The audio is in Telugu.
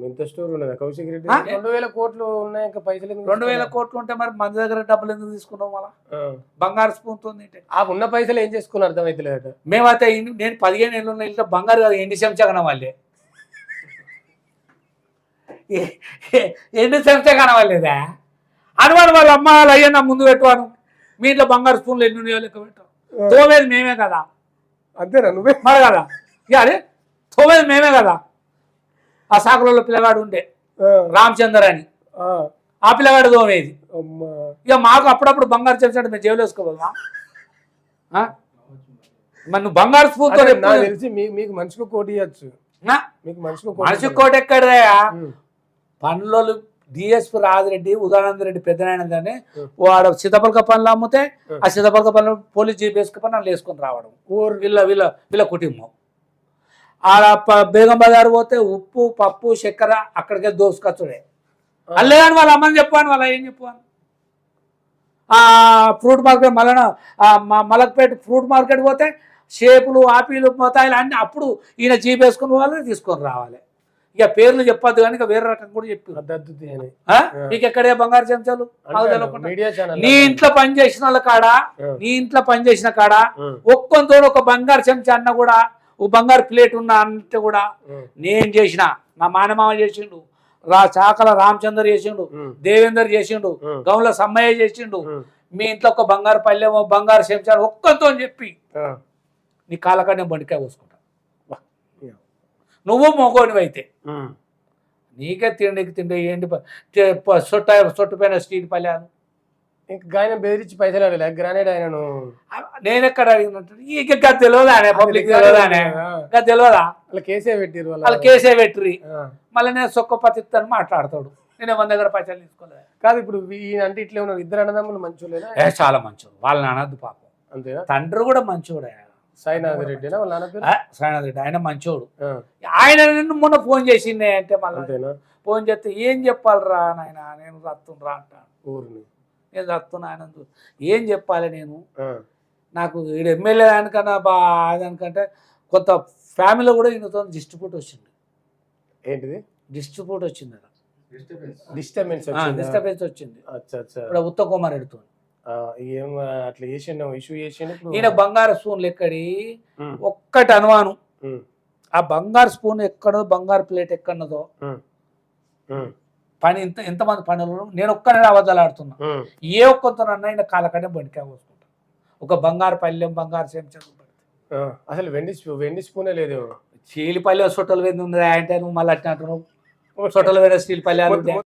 ఇంత స్టోర్ ఉన్నదా కౌశిక్ రెడ్డి? 2000 కోట్లు ఉన్నాయి, ఇంకా పైసలు 2000 కోట్లు ఉంటే మరి మన దగ్గర డబ్బులు ఎందుకు తీసుకున్నాం? మళ్ళా బంగారు స్పూన్ తో ఆ ఉన్న పైసలు ఏం చేసుకుని అర్థమైతలేదు. మేమైతే నేను 15 ఏళ్ళు ఉన్న ఇంట్లో బంగారు కాదు ఎండి చెంచా కనవాళ్ళే, ఎండి చెంచా కనవాలేదా అనుమానం. వాళ్ళ అమ్మ వాళ్ళు అయ్యా నా ముందు పెట్టువాను, మీ ఇంట్లో బంగారు స్పూన్లు ఎన్ని ఉన్నాయో లెక్క పెట్టాం. తోమేది మేమే కదా, అంతేనా? నువ్వే మరి కదా ఇక అదే తోమేది మేమే కదా. ఆ సాకులలో పిల్లగాడు ఉండే రామచందర్ అని, ఆ పిల్లగాడు తోమేది. ఇక మాకు అప్పుడప్పుడు బంగారు చెంచాడు, మేము జేబులో వేసుకోవద్దా? మరి నువ్వు బంగారు స్పూన్తో తెలిసి మీకు మనిషికి కోటి ఇవ్వచ్చు. మీకు మనిషి కోటి ఎక్కడదయా? పనులు డిఎస్పి రాజిరెడ్డి ఉదానంద రెడ్డి పెద్దనాయనని వాడు సీతపలక పనులు అమ్మితే ఆ సీతపలక పనులు పోలీస్ జీప్ వేసుకుని నన్ను వేసుకొని రావడం వీళ్ళ కుటుంబం. ఆడ బేగం బజార్ పోతే ఉప్పు పప్పు చక్కెర అక్కడికే దోసుకొచ్చుడే. అల్లేదని వాళ్ళ అమ్మని చెప్పాను, వాళ్ళ ఏం చెప్పాను. Fruit market Malakpet fruit market పోతే షేపులు ఆపిలు మొతాయిలు అన్నీ అప్పుడు ఈయన జీప్ వేసుకుని వాళ్ళు తీసుకొని రావాలి. ఇక పేర్లు చెప్పొద్దు కానీ ఇక వేరే రకం కూడా చెప్పి నీకు ఎక్కడే బంగారు చెంచాలు నీ ఇంట్లో పనిచేసిన వాళ్ళ కాడ, నీ ఇంట్లో పనిచేసిన కాడ ఒక్కొంతో ఒక బంగారు చెంచా అన్న కూడా ఓ బంగారు ప్లేట్ ఉన్న అంటే కూడా నేను చేసిన, నా మానమామ చేసిండు, చాకల రామచందర్ చేసిండు, దేవేందర్ చేసిండు, గౌల సమ్మయ్య చేసిండు. మీ ఇంట్లో ఒక బంగారు పల్లెమో బంగారు చెంచాలు ఒక్కొంతో చెప్పి నీ కాళ్ళకాడ నేను బండికాయ పోసుకుంటా. నువ్వు మగోనివి అయితే నీకే తిండి ఏంటి సొట్టుపైన స్టీల్ పల్లెను ఇంకా గాయన బెదిరించి పైసలు అడగలే గ్రానైట్ ఆయనను. నేను ఎక్కడ అడిగినట్టు ఇక తెలియదా పబ్లిక్ తెలియదానే తెలియదా? వాళ్ళ కేసే పెట్టిరు, వాళ్ళు కేసే పెట్టిరి. మళ్ళీ నేను సొక్కపతిని మాట్లాడతాడు, నేను మన దగ్గర పైసలు తీసుకోలేదు. కాదు ఇప్పుడు ఈయన అంటే ఇట్లా ఉన్నారు, ఇద్దరు అన్నదమ్ములు మంచోళ్ళేనా? చాలా మంచోడు, వాళ్ళని అనద్దు పాపం. అంతేనా? తండ్రి కూడా మంచోడే, సాయినాథ్ రెడ్డినా వాళ్ళ నాన్న పేరు? సాయినాథ్ రెడ్డి, ఆయన మంచోడు. ఆయన నిన్ను మొన్న ఫోన్ చేసిండే అంటే మళ్ళీ ఫోన్ చేస్తే ఏం చెప్పాలిరా నాయన, నేను చస్తుండ్రా అంటాను. ఊరిని నేను చస్తున్నా ఆయన ఏం చెప్పాలి నేను, నాకు ఈడు ఎమ్మెల్యే దానికన్నా దానికంటే కొంత ఫ్యామిలీలో కూడా ఈయనతో డిస్ట్రిబ్యూట్ వచ్చింది. ఏంటిది డిస్ట్రిబ్యూట్ వచ్చింది, డిస్టర్బెన్స్ వచ్చింది ఇప్పుడు ఉత్తమ్ కుమార్ రెడ్డితో. ఏం అట్లా చేసిండు ఇష్యూ చేసిండు. ఈయన బంగారు స్పూన్లు ఎక్కడి ఒక్కటి అనుమానం, ఆ బంగారు స్పూన్ ఎక్కడో బంగారు ప్లేట్ ఎక్కడదో పని ఎంతమంది పనులు నేను ఒక్కనే అబద్ధాలు ఆడుతున్నా. ఏ ఒక్కతోనన్నా ఈయన కాలకడే బండికా పోసుకుంటా. ఒక బంగారు పల్లెం బంగారు చెంచా అసలు వెండి స్పూనే లేదు. స్టీల్ పల్లె సొట్టలు వెంది ఉంది అంటే నువ్వు మళ్ళీ అట్టినట్టు నువ్వు సొట్టలు వేరే స్టీల్ పల్లె